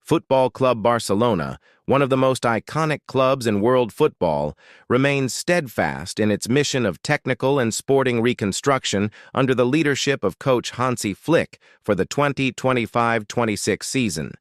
Football Club Barcelona, one of the most iconic clubs in world football, remains steadfast in its mission of technical and sporting reconstruction under the leadership of coach Hansi Flick for the 2025-26 season.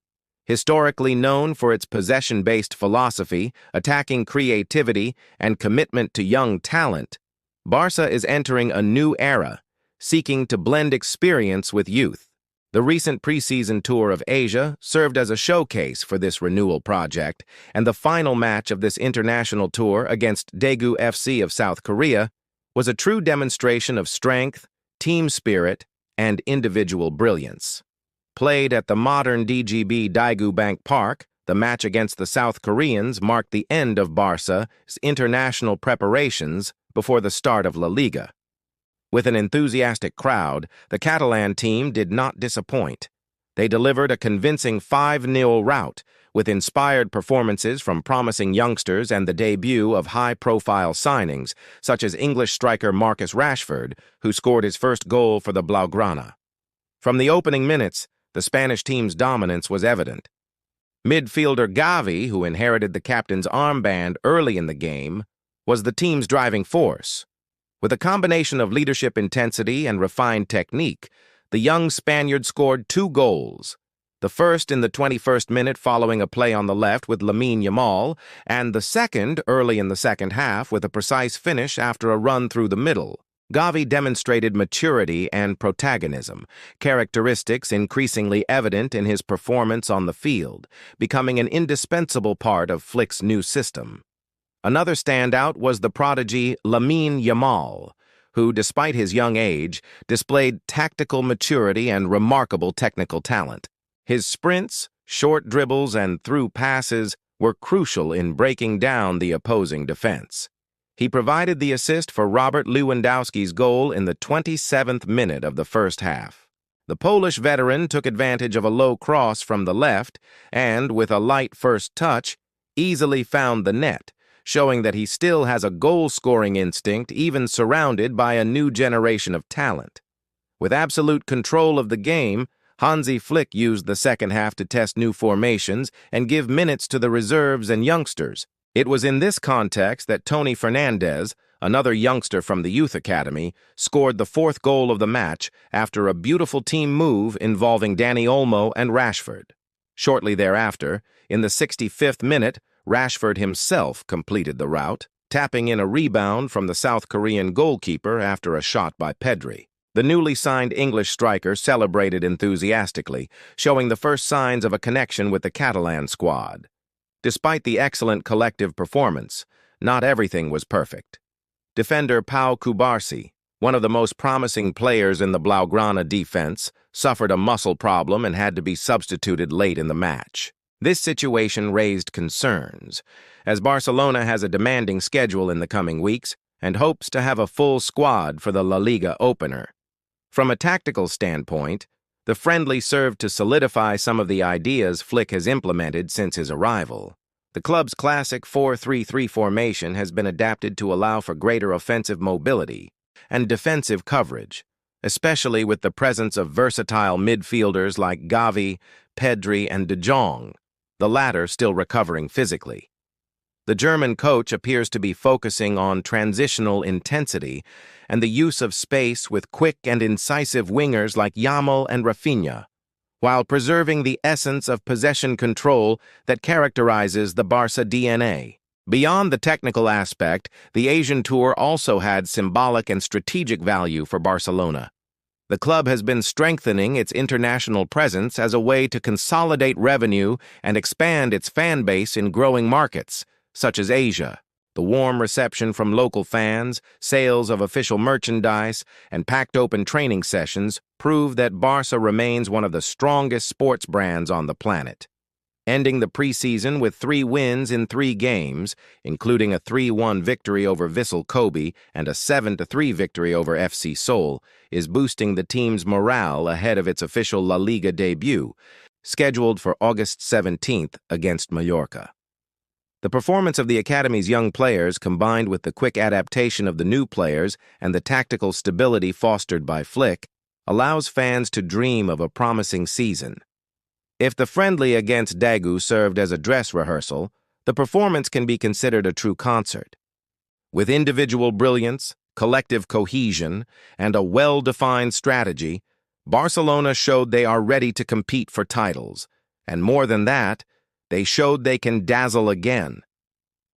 Historically known for its possession-based philosophy, attacking creativity, and commitment to young talent, Barça is entering a new era, seeking to blend experience with youth. The recent preseason tour of Asia served as a showcase for this renewal project, and the final match of this international tour against Daegu FC of South Korea was a true demonstration of strength, team spirit, and individual brilliance. Played at the modern BarçaVsDaegu Bank Park, the match against the South Koreans marked the end of Barça's international preparations before the start of La Liga. With an enthusiastic crowd, the Catalan team did not disappoint. They delivered a convincing 5-0 rout, with inspired performances from promising youngsters and the debut of high-profile signings, such as English striker Marcus Rashford, who scored his first goal for the blaugrana. From the opening minutes, the Spanish team's dominance was evident. Midfielder Gavi, who inherited the captain's armband early in the game, was the team's driving force. With a combination of leadership intensity and refined technique, the young Spaniard scored 2 goals, the first in the 21st minute following a play on the left with Lamine Yamal, and the second early in the second half with a precise finish after a run through the middle. Gavi demonstrated maturity and protagonism, characteristics increasingly evident in his performance on the field, becoming an indispensable part of Flick's new system. Another standout was the prodigy Lamine Yamal, who, despite his young age, displayed tactical maturity and remarkable technical talent. His sprints, short dribbles, and through passes were crucial in breaking down the opposing defense. He provided the assist for Robert Lewandowski's goal in the 27th minute of the first half. The Polish veteran took advantage of a low cross from the left and, with a light first touch, easily found the net, showing that he still has a goal-scoring instinct even surrounded by a new generation of talent. With absolute control of the game, Hansi Flick used the second half to test new formations and give minutes to the reserves and youngsters. It was in this context that Tony Fernandez, another youngster from the youth academy, scored the 4th goal of the match after a beautiful team move involving Dani Olmo and Rashford. Shortly thereafter, in the 65th minute, Rashford himself completed the rout, tapping in a rebound from the South Korean goalkeeper after a shot by Pedri. The newly signed English striker celebrated enthusiastically, showing the first signs of a connection with the Catalan squad. Despite the excellent collective performance, not everything was perfect. Defender Pau Cubarsí, one of the most promising players in the blaugrana defense, suffered a muscle problem and had to be substituted late in the match. This situation raised concerns, as Barcelona has a demanding schedule in the coming weeks and hopes to have a full squad for the La Liga opener. From a tactical standpoint, the friendly served to solidify some of the ideas Flick has implemented since his arrival. The club's classic 4-3-3 formation has been adapted to allow for greater offensive mobility and defensive coverage, especially with the presence of versatile midfielders like Gavi, Pedri, and De Jong, the latter still recovering physically. The German coach appears to be focusing on transitional intensity and the use of space with quick and incisive wingers like Yamal and Rafinha, while preserving the essence of possession control that characterizes the Barça DNA. Beyond the technical aspect, the Asian tour also had symbolic and strategic value for Barcelona. The club has been strengthening its international presence as a way to consolidate revenue and expand its fan base in growing markets, such as Asia. The warm reception from local fans, sales of official merchandise, and packed-open training sessions prove that Barça remains one of the strongest sports brands on the planet. Ending the preseason with 3 wins in 3 games, including a 3-1 victory over Vissel Kobe and a 7-3 victory over FC Seoul, is boosting the team's morale ahead of its official La Liga debut, scheduled for August 17th against Mallorca. The performance of the Academy's young players, combined with the quick adaptation of the new players and the tactical stability fostered by Flick, allows fans to dream of a promising season. If the friendly against Daegu served as a dress rehearsal, the performance can be considered a true concert. With individual brilliance, collective cohesion, and a well-defined strategy, Barcelona showed they are ready to compete for titles. And more than that, they showed they can dazzle again.